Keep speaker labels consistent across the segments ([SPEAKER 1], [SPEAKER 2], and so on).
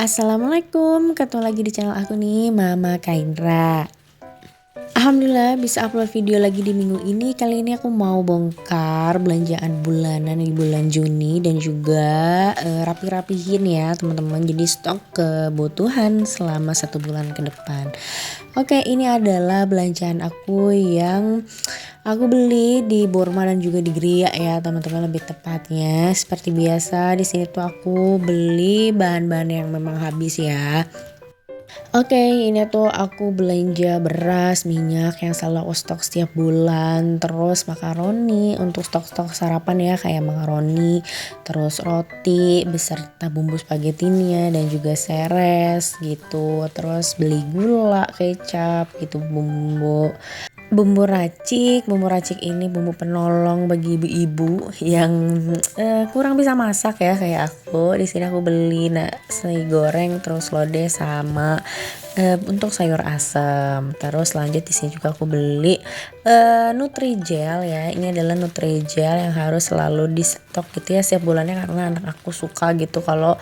[SPEAKER 1] Assalamualaikum, ketemu lagi di channel aku nih, Mama Kaindra. Alhamdulillah bisa upload video lagi di minggu ini. Kali ini aku mau bongkar belanjaan bulanan di bulan Juni dan juga rapi-rapihin ya teman-teman. Jadi stok kebutuhan selama 1 bulan ke depan. Oke, ini adalah belanjaan aku yang aku beli di Borma dan juga di Gria ya teman-teman, lebih tepatnya. Seperti biasa di sini tuh aku beli bahan-bahan yang memang habis ya. Oke, ini tuh aku belanja beras, minyak yang selalu aku stok setiap bulan, terus makaroni untuk stok-stok sarapan ya kayak makaroni, terus roti beserta bumbu spagettinya dan juga seres gitu. Terus beli gula, kecap gitu, bumbu racik ini bumbu penolong bagi ibu-ibu yang kurang bisa masak ya kayak aku. Di sini aku beli nasi goreng, terus lodeh sama untuk sayur asam. Terus lanjut di sini juga aku beli Nutrijel ya. Ini adalah Nutrijel yang harus selalu di stok gitu ya setiap bulannya, karena anak aku suka gitu kalau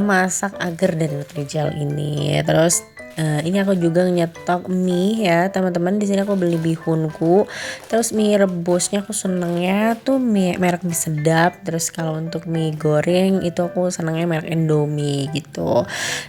[SPEAKER 1] masak agar dari Nutrijel ini. Terus ini aku juga nyetok mie ya teman-teman. Di sini aku beli bihunku. Terus mie rebusnya aku senengnya tuh merek mie sedap. Terus kalau untuk mie goreng itu aku senengnya merek Indomie gitu.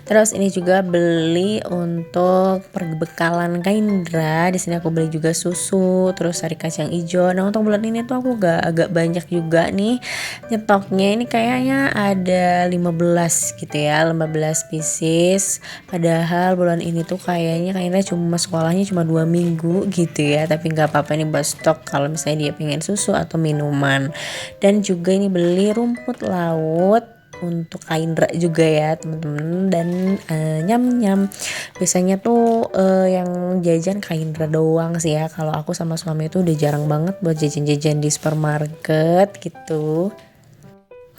[SPEAKER 1] Terus ini juga beli untuk perbekalan Kaindra. Di sini aku beli juga susu, terus sari kacang hijau. Nah untuk bulan ini tuh aku agak banyak juga nih nyetoknya. Ini kayaknya ada 15 gitu ya, 15 pieces. Padahal bulan ini tuh kayaknya cuma sekolahnya cuma 2 minggu gitu ya, tapi nggak apa-apa nih buat stok kalau misalnya dia pengen susu atau minuman. Dan juga ini beli rumput laut untuk Kaindra juga ya teman-teman, dan nyam-nyam biasanya tuh yang jajan Kaindra doang sih ya. Kalau aku sama suami itu udah jarang banget buat jajan-jajan di supermarket gitu,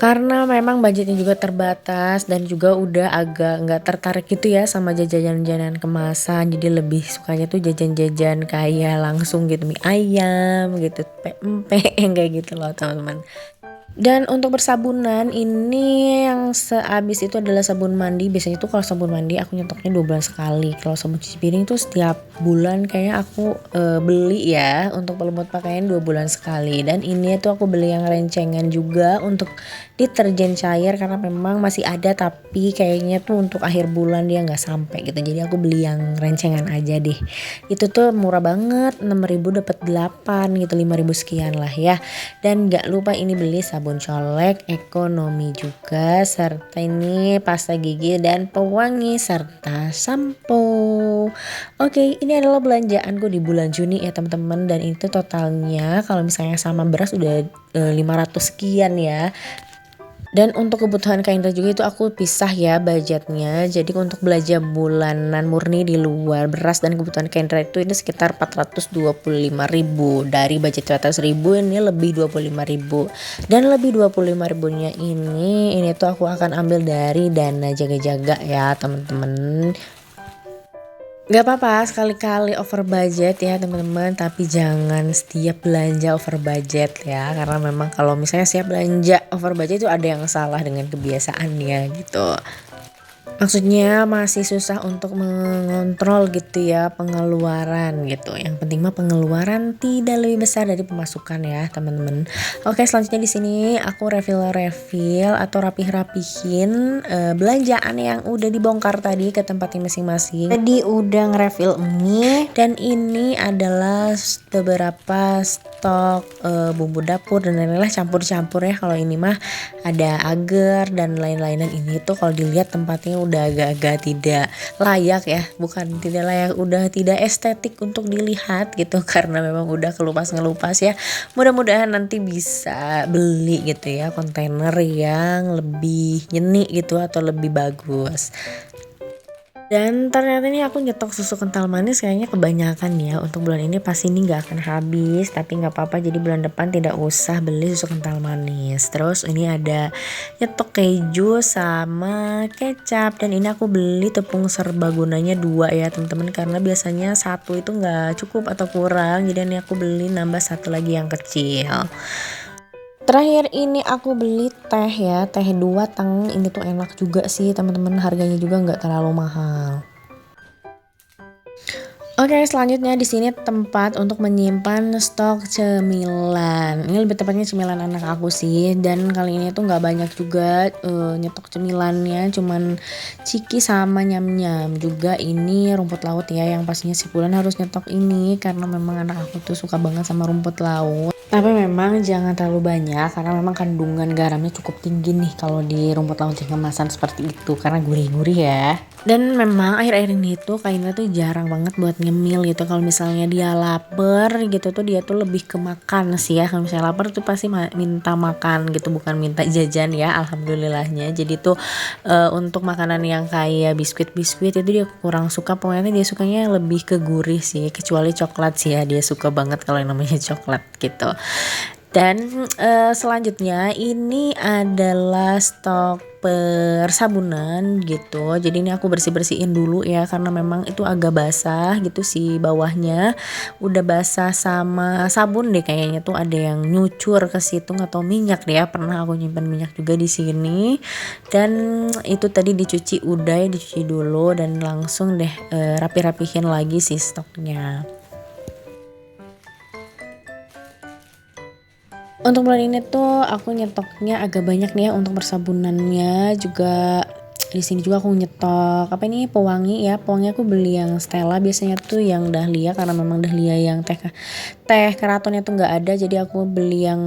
[SPEAKER 1] karena memang budgetnya juga terbatas dan juga udah agak nggak tertarik gitu ya sama jajan-jajanan kemasan. Jadi lebih sukanya tuh jajan-jajan kayak langsung gitu, mie ayam gitu, pempek yang kayak gitu loh teman-teman. Dan untuk bersabunan ini yang sehabis itu adalah sabun mandi. Biasanya tuh kalau sabun mandi aku nyetoknya 2 bulan sekali. Kalau sabun cuci piring tuh setiap bulan kayak aku beli ya. Untuk pelembut pakaian 2 bulan sekali. Dan ini tuh aku beli yang rencengan juga untuk deterjen cair, karena memang masih ada tapi kayaknya tuh untuk akhir bulan dia nggak sampai gitu. Jadi aku beli yang rencengan aja deh. Itu tuh murah banget, 6.000 dapat 8 gitu, 5.000 sekian lah ya. Dan gak lupa ini beli sabun colek ekonomi juga, serta ini pasta gigi dan pewangi serta sampo. Oke, ini adalah belanjaanku di bulan Juni ya teman-teman, dan itu totalnya kalau misalnya sama beras udah 500 sekian ya. Dan untuk kebutuhan Kaindra juga itu aku pisah ya budgetnya. Jadi untuk belanja bulanan murni di luar beras dan kebutuhan Kaindra itu ini sekitar 425.000. Dari budget 300.000 ini lebih 25.000. Dan lebih 25.000-nya ini tuh aku akan ambil dari dana jaga-jaga ya teman-teman. Gak apa-apa sekali-kali over budget ya teman-teman, tapi jangan setiap belanja over budget ya, karena memang kalau misalnya setiap belanja over budget itu ada yang salah dengan kebiasaannya gitu. Maksudnya masih susah untuk mengontrol gitu ya pengeluaran gitu. Yang penting mah pengeluaran tidak lebih besar dari pemasukan ya teman-teman. Oke, selanjutnya di sini aku refill atau rapih-rapihin belanjaan yang udah dibongkar tadi ke tempatnya masing-masing. Tadi udah nge-refill mie, dan ini adalah beberapa stok bumbu dapur dan lain-lain campur-campur ya. Kalau ini mah ada agar dan lain-lainan. Ini tuh kalau dilihat tempatnya udah agak-agak tidak layak ya, bukan tidak layak, udah tidak estetik untuk dilihat gitu karena memang udah kelupas-ngelupas ya. Mudah-mudahan nanti bisa beli gitu ya kontainer yang lebih nyeni gitu atau lebih bagus. Dan ternyata ini aku nyetok susu kental manis kayaknya kebanyakan ya. Untuk bulan ini pasti ini gak akan habis, tapi gak apa-apa, jadi bulan depan tidak usah beli susu kental manis. Terus ini ada nyetok keju sama kecap, dan ini aku beli tepung serbaguna 2 ya teman-teman, karena biasanya 1 itu gak cukup atau kurang, jadi ini aku beli nambah 1 lagi yang kecil. Terakhir ini aku beli teh ya, teh 2 teng. Ini tuh enak juga sih teman-teman, harganya juga nggak terlalu mahal. Oke, selanjutnya di sini tempat untuk menyimpan stok cemilan. Ini lebih tepatnya cemilan anak aku sih, dan kali ini tuh nggak banyak juga nyetok cemilannya, cuman ciki sama nyam-nyam. Juga ini rumput laut ya, yang pastinya si Bulan harus nyetok ini karena memang anak aku tuh suka banget sama rumput laut. Tapi memang jangan terlalu banyak karena memang kandungan garamnya cukup tinggi nih kalau di rumput laut yang kemasan seperti itu, karena gurih-gurih ya. Dan memang akhir-akhir ini tuh Kainta tuh jarang banget buat ngemil gitu. Kalau misalnya dia lapar gitu tuh dia tuh lebih ke makan sih ya. Kalau misalnya lapar tuh pasti minta makan gitu, bukan minta jajan ya, alhamdulillahnya. Jadi tuh untuk makanan yang kayak biskuit-biskuit itu dia kurang suka. Pokoknya dia sukanya lebih ke gurih sih, kecuali coklat sih ya, dia suka banget kalau yang namanya coklat gitu. Dan selanjutnya ini adalah stok persabunan gitu. Jadi ini aku bersih-bersihin dulu ya, karena memang itu agak basah gitu sih bawahnya. Udah basah sama sabun deh kayaknya, tuh ada yang nyucur ke situ atau minyak deh ya. Pernah aku nyimpan minyak juga di sini. Dan itu tadi dicuci udah, dicuci dulu dan langsung deh rapi-rapihin lagi sih stoknya. Untuk bulan ini tuh aku nyetoknya agak banyak nih ya untuk persabunannya juga. Di sini juga aku nyetok apa ini pewangi ya. Pewangi aku beli yang Stella, biasanya tuh yang Dahlia karena memang Dahlia yang teh keratonnya tuh nggak ada, jadi aku beli yang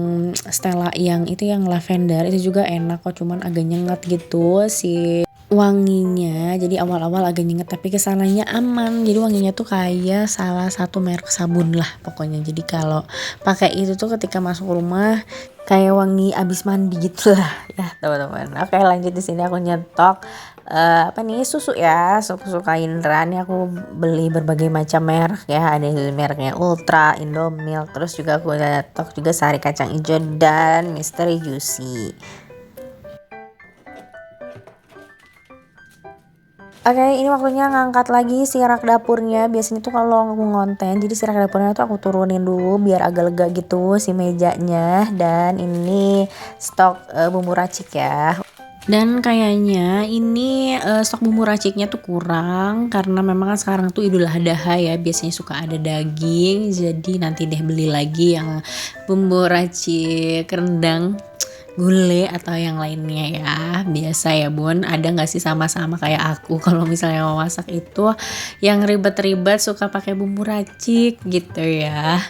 [SPEAKER 1] Stella yang itu yang lavender. Itu juga enak kok, cuman agak nyengat gitu si wanginya. Jadi awal-awal agak nyengat tapi kesananya aman. Jadi wanginya tuh kayak salah satu merek sabun lah pokoknya. Jadi kalau pakai itu tuh ketika masuk rumah kayak wangi abis mandi gitu lah ya teman-teman. Oke, lanjut. Di sini aku nyetok apa nih, susu ya, susu Kaindra. Ini aku beli berbagai macam merek ya, ada mereknya Ultra, Indomilk, terus juga aku nyetok juga Sari Kacang Hijau dan Misteri Juicy. Oke, ini waktunya ngangkat lagi si rak dapurnya. Biasanya tuh kalau aku ngonten, jadi si rak dapurnya tuh aku turunin dulu biar agak lega gitu si mejanya. Dan ini stok bumbu racik ya. Dan kayaknya ini stok bumbu raciknya tuh kurang karena memang kan sekarang tuh Idul Adha ya, biasanya suka ada daging. Jadi nanti deh beli lagi yang bumbu racik rendang, gulai atau yang lainnya ya. Biasa ya Bun, ada nggak sih sama-sama kayak aku kalau misalnya mau masak itu yang ribet-ribet suka pakai bumbu racik gitu ya.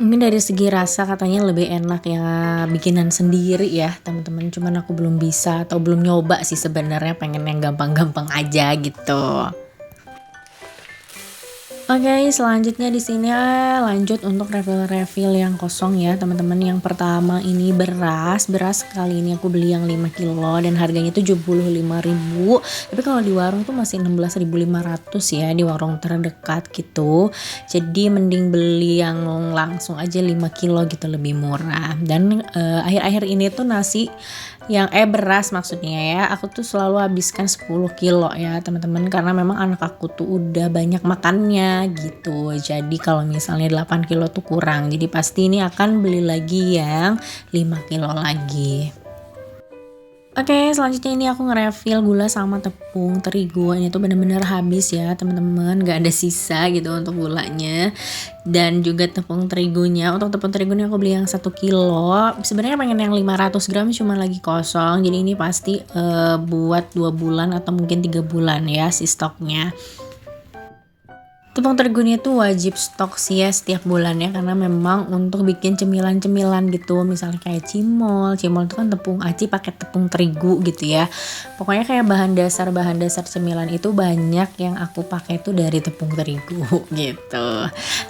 [SPEAKER 1] Mungkin dari segi rasa katanya lebih enak ya bikinan sendiri ya teman-teman, cuman aku belum bisa atau belum nyoba sih sebenarnya, pengen yang gampang-gampang aja gitu. Oke, selanjutnya di sini lanjut untuk refill yang kosong ya teman-teman. Yang pertama ini beras kali ini aku beli yang 5 kilo dan harganya itu 75.000. Tapi kalau di warung tuh masih 16.500 ya, di warung terdekat gitu. Jadi mending beli yang langsung aja 5 kilo gitu, lebih murah. Dan akhir-akhir ini tuh nasi yang beras maksudnya ya, aku tuh selalu habiskan 10 kilo ya teman-teman, karena memang anak aku tuh udah banyak makannya gitu. Jadi kalau misalnya 8 kilo tuh kurang, jadi pasti ini akan beli lagi yang 5 kilo lagi. Oke, selanjutnya ini aku nge-refill gula sama tepung terigu. Ini tuh bener-bener habis ya teman-teman, gak ada sisa gitu untuk gulanya dan juga tepung terigunya. Untuk tepung terigunya aku beli yang 1 kilo. Sebenarnya pengen yang 500 gram cuma lagi kosong, jadi ini pasti buat 2 bulan atau mungkin 3 bulan ya si stoknya. Tepung terigunya tuh wajib stok sih ya setiap bulannya, karena memang untuk bikin cemilan-cemilan gitu, misalnya kayak cimol itu kan tepung aci pakai tepung terigu gitu ya. Pokoknya kayak bahan dasar cemilan itu banyak yang aku pakai tuh dari tepung terigu gitu.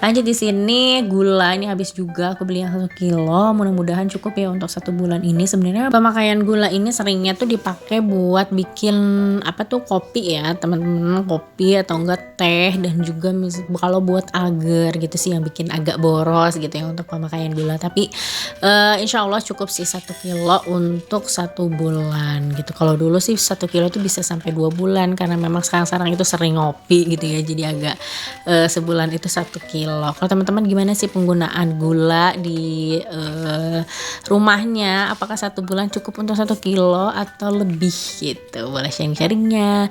[SPEAKER 1] Lanjut di sini gula ini habis juga, aku beli yang 1 kilo. Mudah-mudahan cukup ya untuk 1 bulan ini. Sebenarnya pemakaian gula ini seringnya tuh dipakai buat bikin apa tuh kopi ya teman-teman, kopi atau enggak teh dan juga kalau buat agar gitu sih yang bikin agak boros gitu ya untuk pemakaian gula. Tapi insya Allah cukup sih 1 kilo untuk 1 bulan gitu. Kalau dulu sih 1 kilo tuh bisa sampai 2 bulan karena memang sekarang itu sering ngopi gitu ya. Jadi agak sebulan itu 1 kilo. Kalau teman-teman gimana sih penggunaan gula di rumahnya? Apakah 1 bulan cukup untuk 1 kilo atau lebih gitu? Boleh sharing-sharingnya.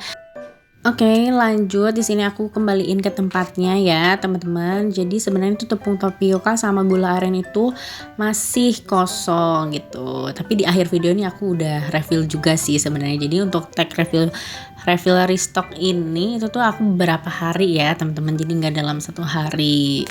[SPEAKER 1] Oke, lanjut. Di sini aku kembaliin ke tempatnya ya, teman-teman. Jadi sebenarnya itu tepung tapioka sama gula aren itu masih kosong gitu. Tapi di akhir video ini aku udah refill juga sih sebenarnya. Jadi untuk tag refill restock ini itu tuh aku beberapa hari ya, teman-teman. Jadi nggak dalam 1 hari.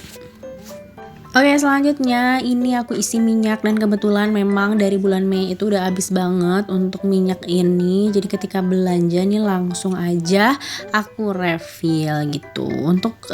[SPEAKER 1] Oke, selanjutnya ini aku isi minyak dan kebetulan memang dari bulan Mei itu udah habis banget untuk minyak ini. Jadi ketika belanja nih langsung aja aku refill gitu. Untuk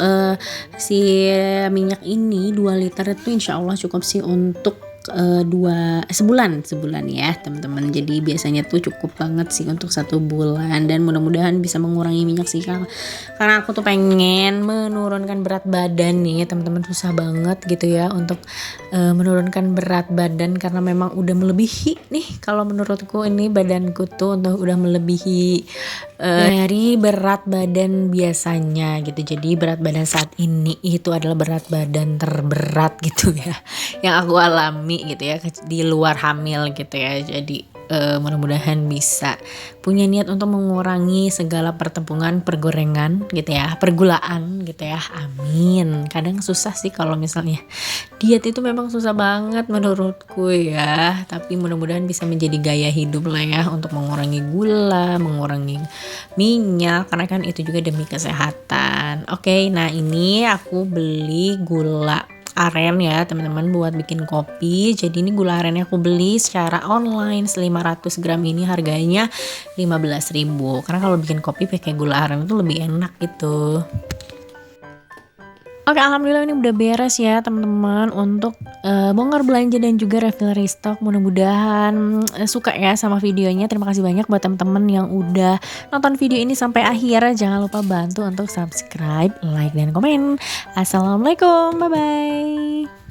[SPEAKER 1] si minyak ini 2 liter itu insya Allah cukup sih untuk sebulan ya teman-teman. Jadi biasanya tuh cukup banget sih untuk 1 bulan dan mudah-mudahan bisa mengurangi minyak sih karena aku tuh pengen menurunkan berat badan nih teman-teman. Susah banget gitu ya untuk menurunkan berat badan karena memang udah melebihi nih, kalau menurutku ini badanku tuh udah melebihi dari berat badan biasanya gitu. Jadi berat badan saat ini itu adalah berat badan terberat gitu ya yang aku alami gitu ya di luar hamil gitu ya. Jadi mudah-mudahan bisa punya niat untuk mengurangi segala pergulangan gitu ya, pergulaan gitu ya. Amin. Kadang susah sih kalau misalnya diet itu, memang susah banget menurutku ya. Tapi mudah-mudahan bisa menjadi gaya hidup lah ya untuk mengurangi gula, mengurangi minyak karena kan itu juga demi kesehatan. Oke, nah ini aku beli gula aren ya teman-teman buat bikin kopi. Jadi ini gula arennya aku beli secara online 500 gram ini harganya 15.000. Karena kalau bikin kopi pakai gula aren itu lebih enak gitu. Oke, alhamdulillah ini udah beres ya teman-teman untuk bongkar belanja dan juga refill restock. Mudah-mudahan suka ya sama videonya. Terima kasih banyak buat teman-teman yang udah nonton video ini sampai akhir. Jangan lupa bantu untuk subscribe, like, dan komen. Assalamualaikum, bye-bye.